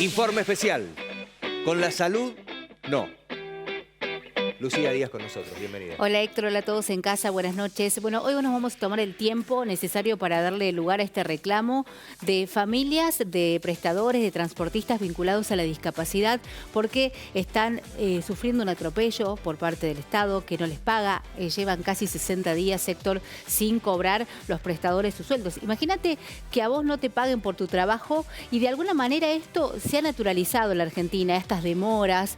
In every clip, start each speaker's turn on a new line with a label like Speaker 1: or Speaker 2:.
Speaker 1: Informe especial. Con la salud, no. Lucía Díaz con nosotros, bienvenida.
Speaker 2: Hola Héctor, hola a todos en casa, buenas noches. Bueno, hoy nos vamos a tomar el tiempo necesario para darle lugar a este reclamo de familias, de prestadores, de transportistas vinculados a la discapacidad, porque están sufriendo un atropello por parte del Estado que no les paga. Llevan casi 60 días, Héctor, sin cobrar los prestadores sus sueldos. Imagínate que a vos no te paguen por tu trabajo y de alguna manera esto se ha naturalizado en la Argentina, estas demoras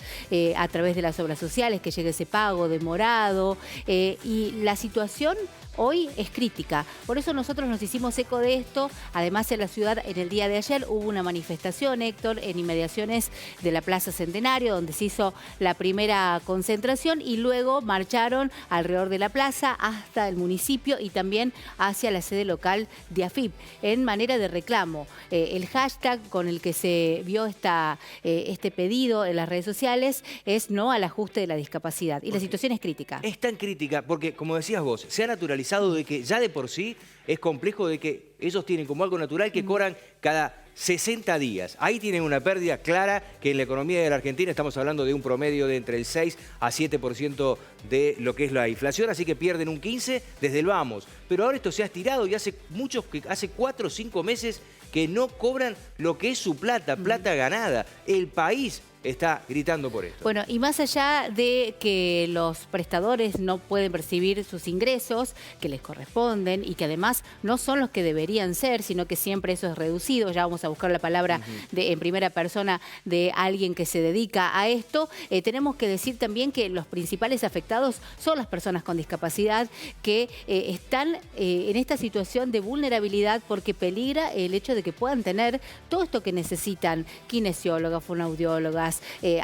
Speaker 2: a través de las obras sociales, que llegue ese pago demorado y la situación hoy es crítica. Por eso nosotros nos hicimos eco de esto. Además, en la ciudad, en el día de ayer, hubo una manifestación, Héctor, en inmediaciones de la Plaza Centenario, donde se hizo la primera concentración y luego marcharon alrededor de la plaza hasta el municipio y también hacia la sede local de AFIP, en manera de reclamo. El hashtag con el que se vio este pedido en las redes sociales es no al ajuste de la discapacidad. Y la situación es crítica.
Speaker 1: Es tan crítica porque, como decías vos, se ha naturalizado de que ya de por sí es complejo, de que ellos tienen como algo natural que cobran cada 60 días. Ahí tienen una pérdida clara que en la economía de la Argentina estamos hablando de un promedio de entre el 6 a 7% de lo que es la inflación, así que pierden un 15% desde el vamos. Pero ahora esto se ha estirado y hace 4 o 5 meses que no cobran lo que es su plata ganada. El país está gritando por esto.
Speaker 2: Bueno, y más allá de que los prestadores no pueden percibir sus ingresos que les corresponden y que además no son los que deberían ser, sino que siempre eso es reducido, ya vamos a buscar la palabra en primera persona de alguien que se dedica a esto, tenemos que decir también que los principales afectados son las personas con discapacidad que están en esta situación de vulnerabilidad porque peligra el hecho de que puedan tener todo esto que necesitan, kinesiólogas, fonoaudiólogas,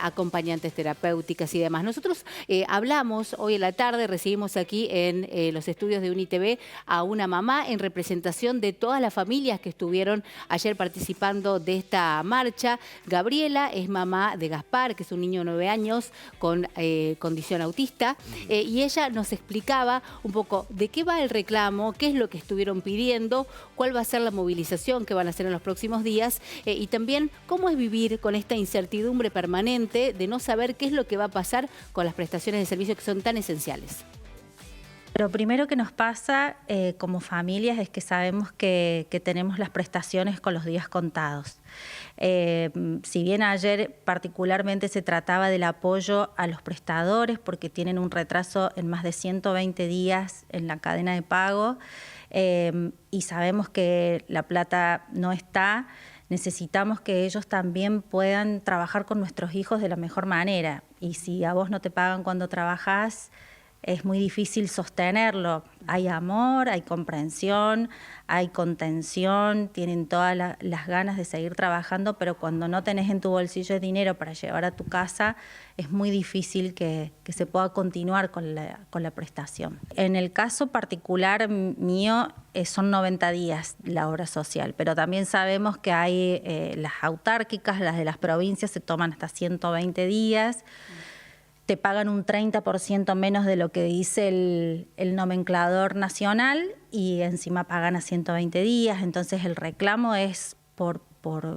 Speaker 2: acompañantes terapéuticas y demás. Nosotros hablamos hoy en la tarde, recibimos aquí en los estudios de UniTV a una mamá en representación de todas las familias que estuvieron ayer participando de esta marcha. Gabriela es mamá de Gaspar, que es un niño de 9 años con condición autista, y ella nos explicaba un poco de qué va el reclamo, qué es lo que estuvieron pidiendo, cuál va a ser la movilización que van a hacer en los próximos días y también cómo es vivir con esta incertidumbre permanente de no saber qué es lo que va a pasar con las prestaciones de servicio que son tan esenciales.
Speaker 3: Lo primero que nos pasa como familias es que sabemos que tenemos las prestaciones con los días contados. Si bien ayer particularmente se trataba del apoyo a los prestadores porque tienen un retraso en más de 120 días en la cadena de pago y sabemos que la plata no está, necesitamos que ellos también puedan trabajar con nuestros hijos de la mejor manera. Y si a vos no te pagan cuando trabajás, es muy difícil sostenerlo. Hay amor, hay comprensión, hay contención, tienen todas las ganas de seguir trabajando, pero cuando no tenés en tu bolsillo dinero para llevar a tu casa, es muy difícil que se pueda continuar con la prestación. En el caso particular mío, son 90 días la obra social, pero también sabemos que hay las autárquicas, las de las provincias, se toman hasta 120 días. Te pagan un 30% menos de lo que dice el nomenclador nacional y encima pagan a 120 días. Entonces el reclamo es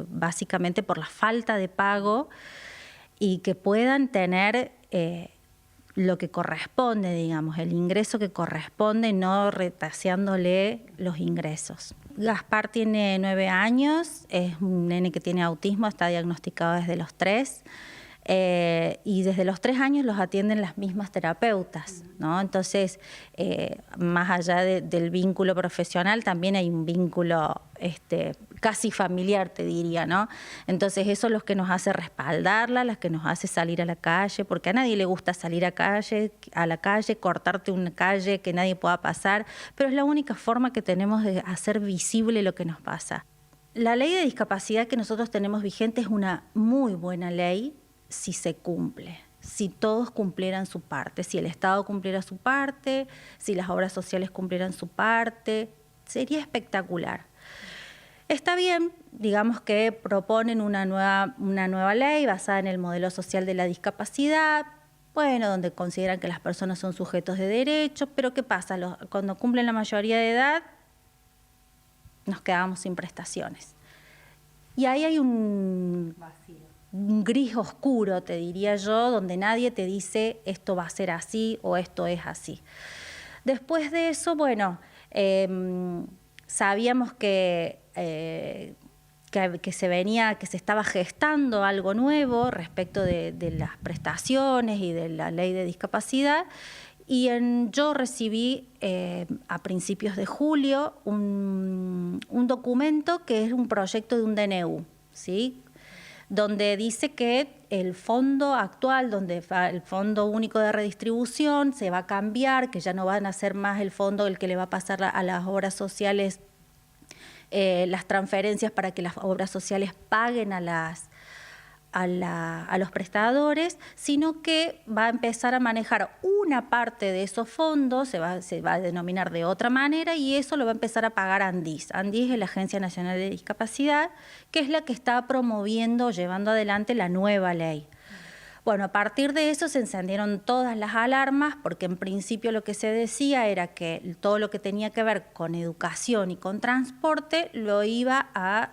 Speaker 3: básicamente por la falta de pago y que puedan tener lo que corresponde, digamos, el ingreso que corresponde, no retaseándole los ingresos. Gaspar tiene 9 años, es un nene que tiene autismo, está diagnosticado desde los 3. Y desde los 3 años los atienden las mismas terapeutas, ¿no? Entonces, más allá del vínculo profesional, también hay un vínculo casi familiar, te diría, ¿no? Entonces, eso es lo que nos hace respaldarla, las que nos hace salir a la calle, porque a nadie le gusta salir a la calle, cortarte una calle que nadie pueda pasar, pero es la única forma que tenemos de hacer visible lo que nos pasa. La ley de discapacidad que nosotros tenemos vigente es una muy buena ley, si se cumple, si todos cumplieran su parte, si el Estado cumpliera su parte, si las obras sociales cumplieran su parte, sería espectacular. Está bien, digamos que proponen una nueva ley basada en el modelo social de la discapacidad, bueno, donde consideran que las personas son sujetos de derechos, pero ¿qué pasa? Cuando cumplen la mayoría de edad, nos quedamos sin prestaciones. Y ahí hay un un gris oscuro, te diría yo, donde nadie te dice esto va a ser así o esto es así. Después de eso, bueno, sabíamos que se estaba gestando algo nuevo respecto de las prestaciones y de la ley de discapacidad. Y yo recibí a principios de julio un documento que es un proyecto de un DNU, ¿sí? Donde dice que el fondo actual, el Fondo Único de Redistribución, se va a cambiar, que ya no van a ser más el fondo el que le va a pasar a las obras sociales las transferencias para que las obras sociales paguen a los prestadores, sino que va a empezar a manejar una parte de esos fondos, se va a denominar de otra manera, y eso lo va a empezar a pagar ANDIS. ANDIS es la Agencia Nacional de Discapacidad, que es la que está promoviendo, llevando adelante la nueva ley. Bueno, a partir de eso se encendieron todas las alarmas, porque en principio lo que se decía era que todo lo que tenía que ver con educación y con transporte lo iba a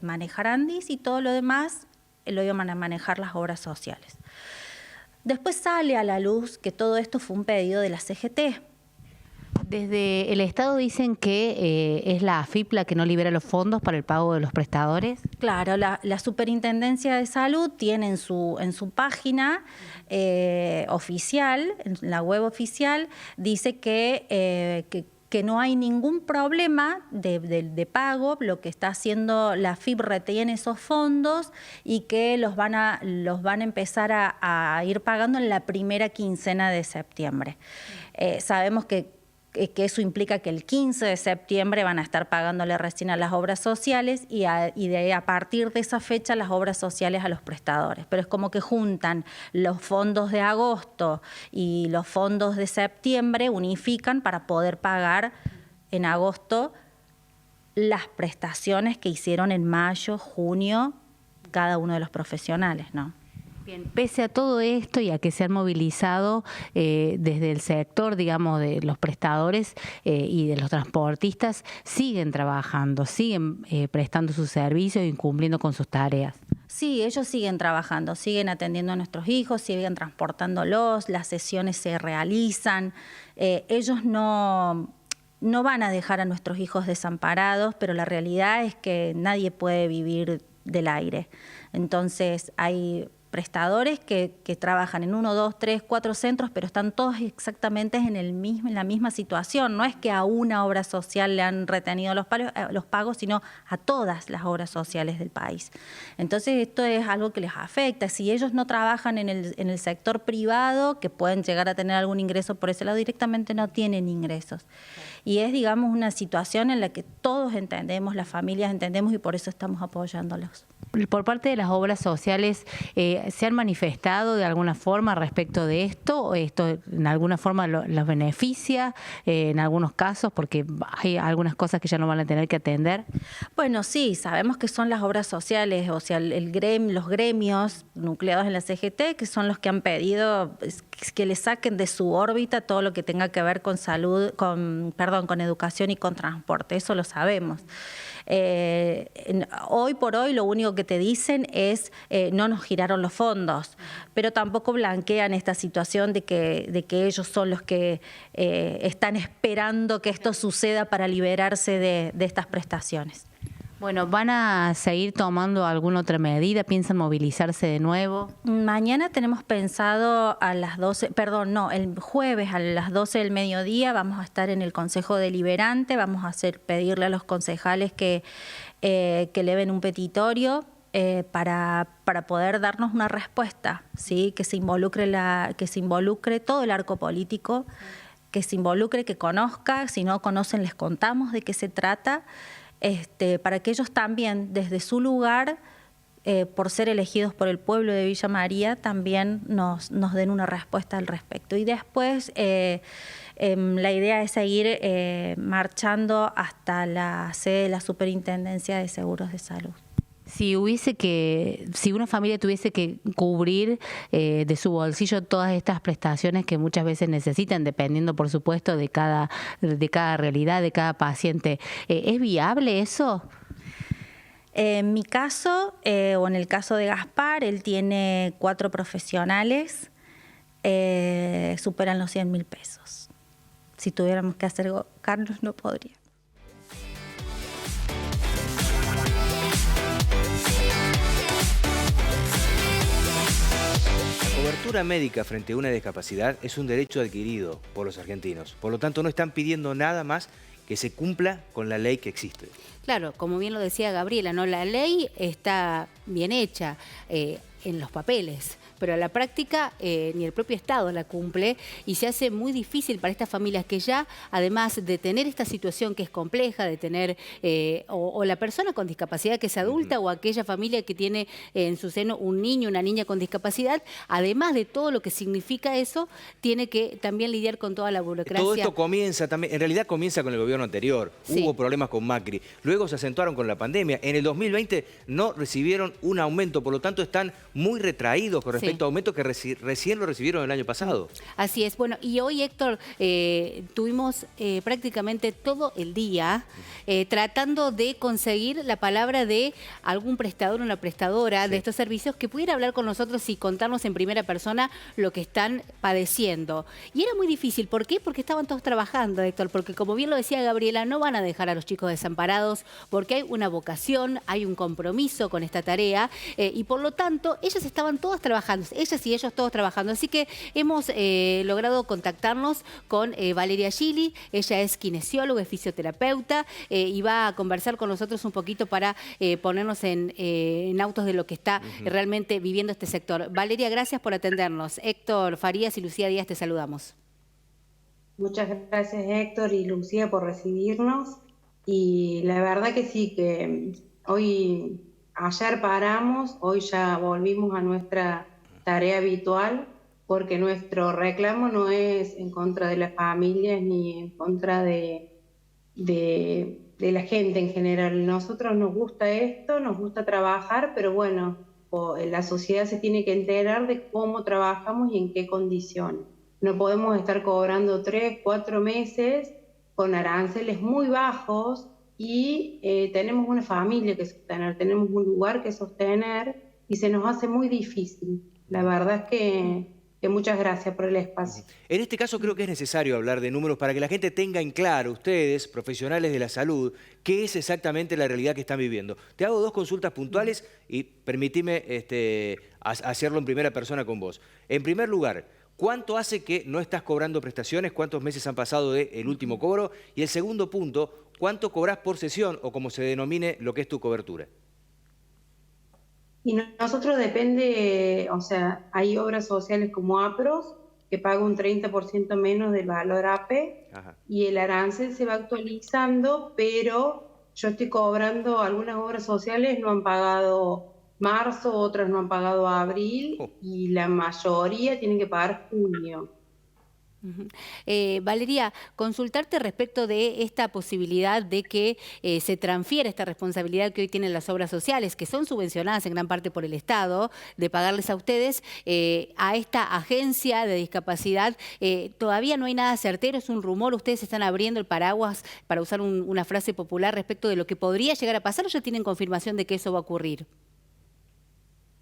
Speaker 3: manejar ANDIS, y todo lo demás lo iban a manejar las obras sociales. Después sale a la luz que todo esto fue un pedido de la CGT.
Speaker 2: Desde el Estado dicen que es la AFIP la que no libera los fondos para el pago de los prestadores.
Speaker 3: Claro, la Superintendencia de Salud tiene en su página oficial, en la web oficial, dice que no hay ningún problema de pago. Lo que está haciendo la AFIP retiene esos fondos y que los van a empezar a ir pagando en la primera quincena de septiembre. Sabemos que eso implica que el 15 de septiembre van a estar pagándole recién a las obras sociales y a partir de esa fecha las obras sociales a los prestadores. Pero es como que juntan los fondos de agosto y los fondos de septiembre, unifican para poder pagar en agosto las prestaciones que hicieron en mayo, junio, cada uno de los profesionales, ¿no?
Speaker 2: Bien, pese a todo esto y a que se han movilizado desde el sector, digamos, de los prestadores y de los transportistas, siguen trabajando, siguen prestando sus servicios y cumpliendo con sus tareas.
Speaker 3: Sí, ellos siguen trabajando, siguen atendiendo a nuestros hijos, siguen transportándolos, las sesiones se realizan. Ellos no van a dejar a nuestros hijos desamparados, pero la realidad es que nadie puede vivir del aire. Entonces hay prestadores que trabajan en 1, 2, 3, 4 centros, pero están todos exactamente en la misma situación. No es que a una obra social le han retenido los pagos, sino a todas las obras sociales del país. Entonces esto es algo que les afecta. Si ellos no trabajan en el sector privado, que pueden llegar a tener algún ingreso por ese lado, directamente no tienen ingresos. Y es, digamos, una situación en la que todos entendemos, las familias entendemos, y por eso estamos apoyándolos.
Speaker 2: Por parte de las obras sociales, ¿se han manifestado de alguna forma respecto de esto? ¿O esto en alguna forma los beneficia en algunos casos? Porque hay algunas cosas que ya no van a tener que atender.
Speaker 3: Bueno, sí, sabemos que son las obras sociales, o sea, los gremios nucleados en la CGT, que son los que han pedido que le saquen de su órbita todo lo que tenga que ver con salud, con educación y con transporte. Eso lo sabemos. Hoy por hoy lo único que te dicen es no nos giraron los fondos, pero tampoco blanquean esta situación de que ellos son los que están esperando que esto suceda para liberarse de estas prestaciones.
Speaker 2: Bueno, ¿van a seguir tomando alguna otra medida? ¿Piensan movilizarse de nuevo?
Speaker 3: Mañana tenemos pensado el jueves a las 12 del mediodía vamos a estar en el Consejo Deliberante, vamos a pedirle a los concejales que eleven un petitorio para poder darnos una respuesta, ¿sí? Que se involucre todo el arco político, que se involucre, que conozca, si no conocen les contamos de qué se trata. Para que ellos también, desde su lugar, por ser elegidos por el pueblo de Villa María, también nos den una respuesta al respecto. Y después la idea es seguir marchando hasta la sede de la Superintendencia de Seguros de Salud.
Speaker 2: Si una familia tuviese que cubrir de su bolsillo todas estas prestaciones que muchas veces necesitan, dependiendo por supuesto de cada realidad, de cada paciente, ¿es viable eso?
Speaker 3: En mi caso, o en el caso de Gaspar, él tiene 4 profesionales, superan los 100.000 pesos. Si tuviéramos que hacer algo, Carlos no podría.
Speaker 1: La cobertura médica frente a una discapacidad es un derecho adquirido por los argentinos. Por lo tanto, no están pidiendo nada más que se cumpla con la ley que existe.
Speaker 2: Claro, como bien lo decía Gabriela, ¿no? La ley está bien hecha en los papeles, pero a la práctica ni el propio Estado la cumple y se hace muy difícil para estas familias que ya, además de tener esta situación que es compleja, de tener o la persona con discapacidad que es adulta o aquella familia que tiene en su seno un niño, una niña con discapacidad, además de todo lo que significa eso, tiene que también lidiar con toda la burocracia.
Speaker 1: Todo esto comienza también, en realidad comienza con el gobierno anterior.
Speaker 2: Sí.
Speaker 1: Hubo problemas con Macri, luego se acentuaron con la pandemia. En el 2020 no recibieron un aumento, por lo tanto están muy retraídos con respecto a aumentos que recién lo recibieron el año pasado.
Speaker 2: Así es. Bueno, y hoy, Héctor, tuvimos prácticamente todo el día tratando de conseguir la palabra de algún prestador o una prestadora de estos servicios que pudiera hablar con nosotros y contarnos en primera persona lo que están padeciendo. Y era muy difícil. ¿Por qué? Porque estaban todos trabajando, Héctor, porque como bien lo decía Gabriela, no van a dejar a los chicos desamparados porque hay una vocación, hay un compromiso con esta tarea y por lo tanto ellas estaban todas trabajando, ellas y ellos todos trabajando. Así que hemos logrado contactarnos con Valeria Gili. Ella es kinesióloga, es fisioterapeuta y va a conversar con nosotros un poquito para ponernos en autos de lo que está realmente viviendo este sector. Valeria, gracias por atendernos. Héctor Farías y Lucía Díaz te saludamos.
Speaker 4: Muchas gracias, Héctor y Lucía, por recibirnos. Y la verdad que sí, que ayer paramos, hoy ya volvimos a nuestra tarea habitual, porque nuestro reclamo no es en contra de las familias ni en contra de la gente en general. Nosotros nos gusta esto, nos gusta trabajar, pero bueno, la sociedad se tiene que enterar de cómo trabajamos y en qué condiciones. No podemos estar cobrando 3, 4 meses con aranceles muy bajos y tenemos una familia que sostener, tenemos un lugar que sostener y se nos hace muy difícil. La verdad es que muchas gracias por el espacio.
Speaker 1: En este caso creo que es necesario hablar de números para que la gente tenga en claro, ustedes, profesionales de la salud, qué es exactamente la realidad que están viviendo. Te hago 2 consultas puntuales y permitime hacerlo en primera persona con vos. En primer lugar, ¿cuánto hace que no estás cobrando prestaciones? ¿Cuántos meses han pasado del último cobro? Y el segundo punto, ¿cuánto cobras por sesión o como se denomine lo que es tu cobertura?
Speaker 4: Y nosotros depende, o sea, hay obras sociales como APROS, que paga un 30% menos del valor APE, y el arancel se va actualizando, pero yo estoy cobrando, algunas obras sociales no han pagado marzo, otras no han pagado abril, y la mayoría tienen que pagar junio.
Speaker 2: Valeria, consultarte respecto de esta posibilidad de que se transfiera esta responsabilidad que hoy tienen las obras sociales, que son subvencionadas en gran parte por el Estado, de pagarles a ustedes, a esta agencia de discapacidad. Todavía no hay nada certero, es un rumor, ustedes están abriendo el paraguas, para usar una frase popular, respecto de lo que podría llegar a pasar, ¿o ya tienen confirmación de que eso va a ocurrir?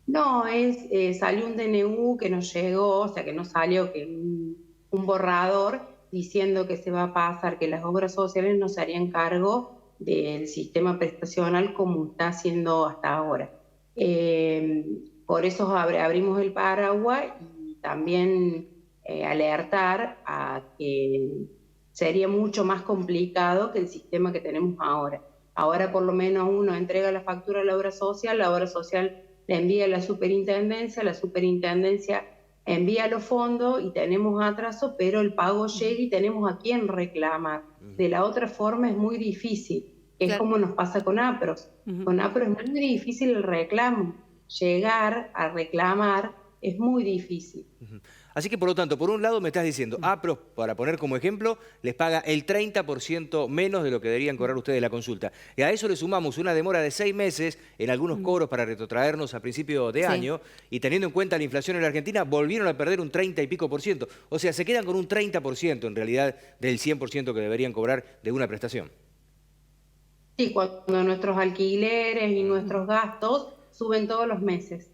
Speaker 4: No, salió un DNU que nos llegó, o sea que no salió, que un borrador diciendo que se va a pasar, que las obras sociales no se harían cargo del sistema prestacional como está haciendo hasta ahora. Por eso abrimos el paraguas y también alertar a que sería mucho más complicado que el sistema que tenemos ahora. Ahora por lo menos uno entrega la factura a la obra social la envía a la superintendencia envía los fondos y tenemos atraso, pero el pago llega y tenemos a quién reclamar. De la otra forma es muy difícil, es como nos pasa con APROS. Con APROS es muy difícil el reclamo. Llegar a reclamar es muy difícil.
Speaker 1: Así que, por lo tanto, por un lado me estás diciendo, APROS, para poner como ejemplo, les paga el 30% menos de lo que deberían cobrar ustedes de la consulta. Y a eso le sumamos una demora de 6 meses en algunos cobros para retrotraernos a principio de año, y teniendo en cuenta la inflación en la Argentina, volvieron a perder un 30 y pico por ciento. O sea, se quedan con un 30% en realidad del 100% que deberían cobrar de una prestación.
Speaker 4: Sí, cuando nuestros alquileres y nuestros gastos suben todos los meses.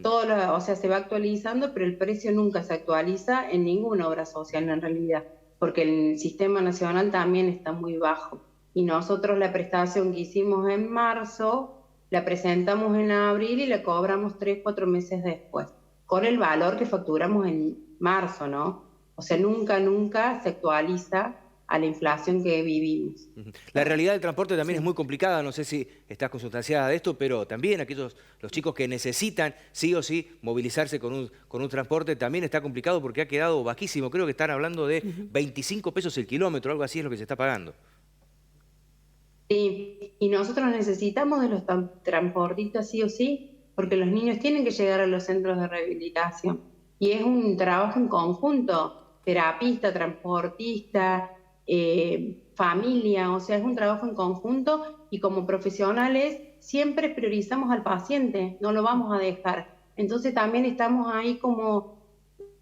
Speaker 4: O sea, se va actualizando, pero el precio nunca se actualiza en ninguna obra social en realidad, porque el sistema nacional también está muy bajo. Y nosotros la prestación que hicimos en marzo, la presentamos en abril y la cobramos 3, 4 meses después, con el valor que facturamos en marzo, ¿no? O sea, nunca se actualiza a la inflación que vivimos.
Speaker 1: La realidad del transporte también es muy complicada, no sé si estás consustanciada de esto, pero también los chicos que necesitan sí o sí movilizarse con un transporte también está complicado porque ha quedado bajísimo. Creo que están hablando de 25 pesos el kilómetro, algo así es lo que se está pagando.
Speaker 4: Sí, y nosotros necesitamos de los transportistas sí o sí, porque los niños tienen que llegar a los centros de rehabilitación. Y es un trabajo en conjunto, terapista, transportista, familia, o sea, es un trabajo en conjunto y como profesionales siempre priorizamos al paciente, no lo vamos a dejar. Entonces también estamos ahí como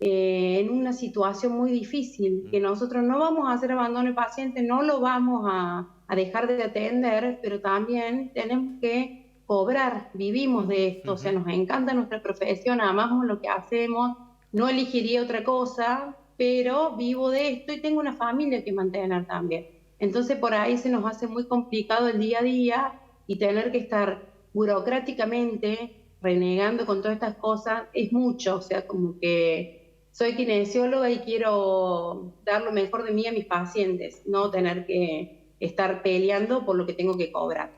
Speaker 4: en una situación muy difícil, que nosotros no vamos a hacer abandono de paciente, no lo vamos a dejar de atender, pero también tenemos que cobrar, vivimos de esto, o sea, nos encanta nuestra profesión, amamos lo que hacemos, no elegiría otra cosa, pero vivo de esto y tengo una familia que mantener también. Entonces por ahí se nos hace muy complicado el día a día y tener que estar burocráticamente renegando con todas estas cosas es mucho, o sea, como que soy kinesióloga y quiero dar lo mejor de mí a mis pacientes, no tener que estar peleando por lo que tengo que cobrar.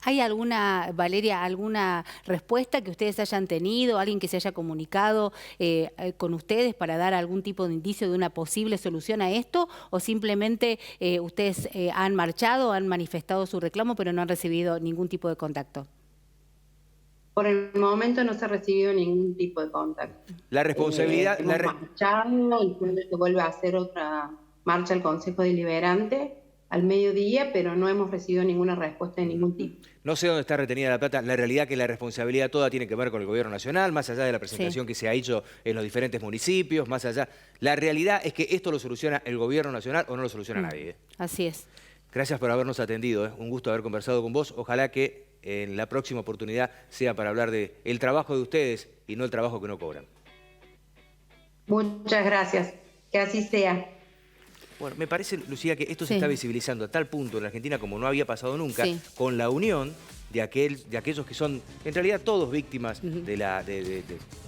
Speaker 2: ¿Hay alguna, Valeria, alguna respuesta que ustedes hayan tenido, alguien que se haya comunicado con ustedes para dar algún tipo de indicio de una posible solución a esto? ¿O simplemente ustedes han marchado, han manifestado su reclamo, pero no han recibido ningún tipo de contacto?
Speaker 4: Por el momento no se ha recibido ningún tipo de contacto.
Speaker 1: La responsabilidad...
Speaker 4: Hemos marchado, y cuando se vuelve a hacer otra marcha al Consejo Deliberante al mediodía, pero no hemos recibido ninguna respuesta de ningún tipo.
Speaker 1: No sé dónde está retenida la plata. La realidad es que la responsabilidad toda tiene que ver con el gobierno nacional, más allá de la presentación que se ha hecho en los diferentes municipios, más allá. La realidad es que esto lo soluciona el gobierno nacional o no lo soluciona nadie.
Speaker 2: Así es.
Speaker 1: Gracias por habernos atendido. Un gusto haber conversado con vos. Ojalá que en la próxima oportunidad sea para hablar del trabajo de ustedes y no el trabajo que no cobran.
Speaker 4: Muchas gracias. Que así sea.
Speaker 1: Bueno, me parece, Lucía, que esto se está visibilizando a tal punto en la Argentina como no había pasado nunca, con la unión de aquellos que son, en realidad, todos víctimas de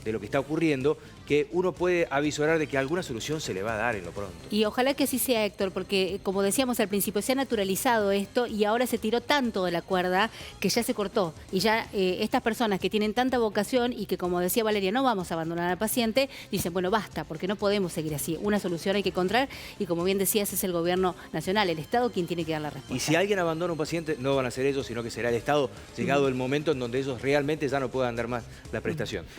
Speaker 1: lo que está ocurriendo, que uno puede avisorar de que alguna solución se le va a dar en lo pronto.
Speaker 2: Y ojalá que así sea, Héctor, porque como decíamos al principio, se ha naturalizado esto y ahora se tiró tanto de la cuerda que ya se cortó. Y ya estas personas que tienen tanta vocación y que, como decía Valeria, no vamos a abandonar al paciente, dicen, bueno, basta, porque no podemos seguir así. Una solución hay que encontrar y, como bien decías, es el gobierno nacional, el Estado, quien tiene que dar la respuesta.
Speaker 1: Y si alguien abandona a un paciente, no van a ser ellos, sino que será el Estado, llegado el momento en donde ellos realmente ya no puedan dar más la prestación.